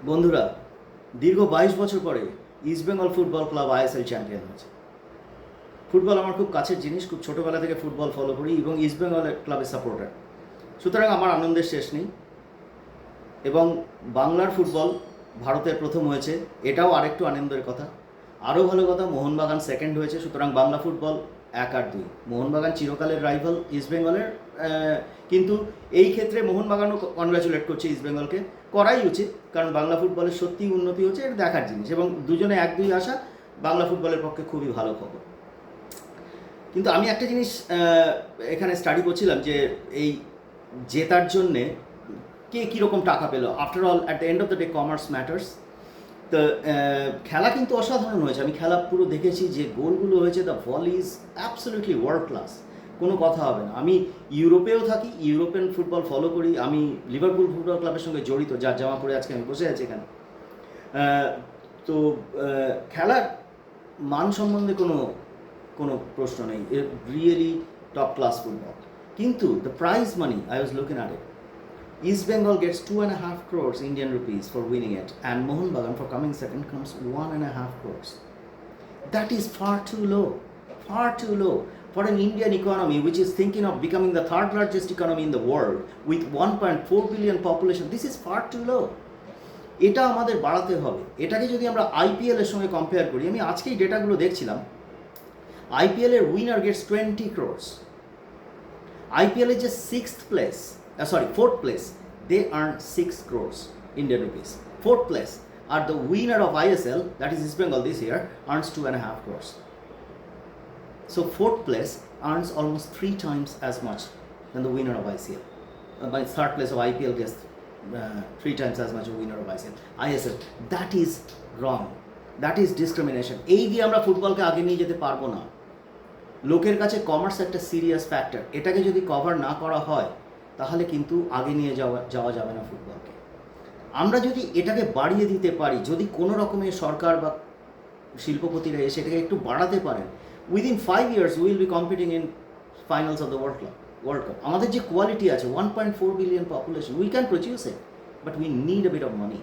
বন্ধুরা, দীর্ঘ 22 বছর পরে East Bengal football club ISL champion হয়েছে। ফুটবল আমার খুব কাছের জিনিস, খুব ছোটোবেলা থেকে ফুটবল ফলো করি এবং ইস্টবেঙ্গল ক্লাবের সাপোর্টার। সুতরাং আমার আনন্দের শেষ নেই। এবং বাংলার ফুটবল ভারতের প্রথম হয়েছে, এটাও আরেকটু আনন্দের কথা। আরও ভালো কথা, মোহনবাগান সেকেন্ড হয়েছে। সুতরাং বাংলা ফুটবল 1 আর 2। মোহনবাগান চিরকালের রাইভাল ইস্টবেঙ্গলের, কিন্তু এই ক্ষেত্রে মোহনবাগানও কনগ্রাচুলেট করছে ইস্টবেঙ্গলকে, করাই উচিত, কারণ বাংলা ফুটবলের সত্যিই উন্নতি হচ্ছে, এটা দেখার জিনিস। এবং দুজনে 1-2 আসা বাংলা ফুটবলের পক্ষে খুবই ভালো খবর। কিন্তু আমি একটা জিনিস এখানে স্টাডি করছিলাম যে এই জেতার জন্যে কে কীরকম টাকা পেলো। After all, at the end of the day, commerce matters. তো খেলা কিন্তু অসাধারণ হয়েছে। আমি খেলা পুরো দেখেছি, যে গোলগুলো হয়েছে, the volley is absolutely world class, কোনো কথা হবে না। আমি ইউরোপেও থাকি, ইউরোপিয়ান ফুটবল ফলো করি। আমি লিভারপুল ফুটবল ক্লাবের সঙ্গে জড়িত, যার জামা পরে আজকে আমি বসে আছি এখানে। তো খেলার মান সম্বন্ধে কোনো কোনো প্রশ্ন নেই, রিয়েলি টপ ক্লাস ফুটবল। কিন্তু the prize money, I was looking at it, East Bengal gets 2.5 crores Indian rupees for winning it, and Mohun Bagan for coming second comes 1.5 crores. That is far too low, far too low for an Indian economy which is thinking of becoming the third largest economy in the world with 1.4 billion population. This is far too low. এটা আমাদের বাড়াতে হবে। এটাকে যদি আমরা IPL এর সঙ্গে compare করি, আমি আজকেই ডেটাগুলো দেখছিলাম, আইপিএল এর winner Gates 20 crores. IPL is just 4th place. They earn 6 crores Indian rupees. 4th place. Are the winner of ISL, that is East Bengal this year, earns 2.5 crores. So 4th place earns almost 3 times as much than the winner of ICL. By 3rd place of IPL gets 3 times as much as winner of ISL. That is wrong. That is discrimination. এই দিয়ে আমরা ফুটবলকে আগে নিয়ে যেতে পারবো না। লোকের কাছে কমার্স একটা সিরিয়াস ফ্যাক্টর। এটাকে যদি কভার না করা হয়, তাহলে কিন্তু আগে নিয়ে যাওয়া যাবে না ফুটবলকে। আমরা যদি এটাকে বাড়িয়ে দিতে পারি, যদি কোনো রকমের সরকার বা শিল্পপতিরা এসে এটাকে একটু বাড়াতে পারেন, within 5 years will be competing in finals of the world cup. আমাদের যে কোয়ালিটি আছে, 1.4 billion population, we can produce it, but we need a bit of money.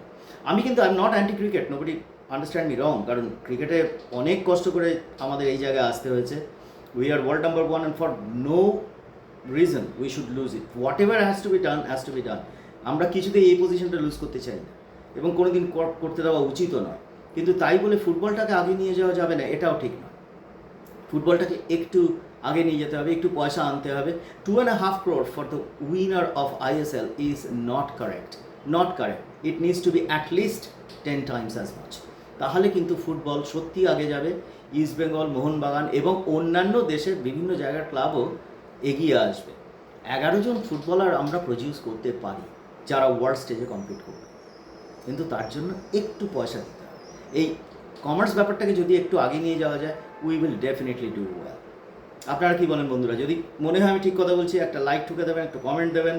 আমি কিন্তু I am not anti cricket, nobody understand me wrong, কারণ ক্রিকেটে অনেক কষ্ট করে আমাদের এই জায়গায় আসতে হয়েছে। We are world number 1, and for no reason we should lose it. Whatever has to be done has to be done. আমরা কিছুতেই এই পজিশনটা লুজ করতে চাই না, এবং কোনোদিন করতে দেওয়া উচিতও নয়। কিন্তু তাই বলে ফুটবলটাকে আগে নিয়ে যাওয়া যাবে না, এটাও ঠিক নয়। ফুটবলটাকে একটু আগে নিয়ে যেতে হবে, একটু পয়সা আনতে হবে। 2.5 crore for the winner of ISL is not correct. It needs to be at least 10 times as much. তাহলে কিন্তু ফুটবল সত্যি আগে যাবে। ইস্টবেঙ্গল, মোহনবাগান এবং অন্যান্য দেশের বিভিন্ন জায়গার ক্লাবও এগিয়ে আসবে। 11 জন ফুটবলার আমরা প্রডিউস করতে পারি, যারা ওয়ার্ল্ড স্টেজে কম্পিট করবে। কিন্তু তার জন্য একটু পয়সা দিতে হবে। এই কমার্স ব্যাপারটাকে যদি একটু আগে নিয়ে যাওয়া যায়, we will definitely do well. আপনারা কি বলেন বন্ধুরা? যদি মনে হয় আমি ঠিক কথা বলছি, একটা লাইক ঠুকে দেবেন, একটা কমেন্ট দেবেন,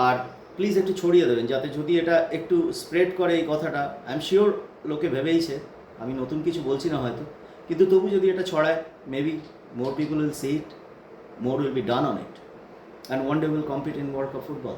আর প্লিজ একটু ছড়িয়ে দেবেন, যাতে যদি এটা একটু স্প্রেড করে এই কথাটা। আই এম শিওর লোকে ভেবেইছে, আমি নতুন কিছু বলছি না হয়তো, কিন্তু তবু যদি এটা ছড়ায়, maybe more people will see it, more will be done on it, and one day we'll compete in World Cup football.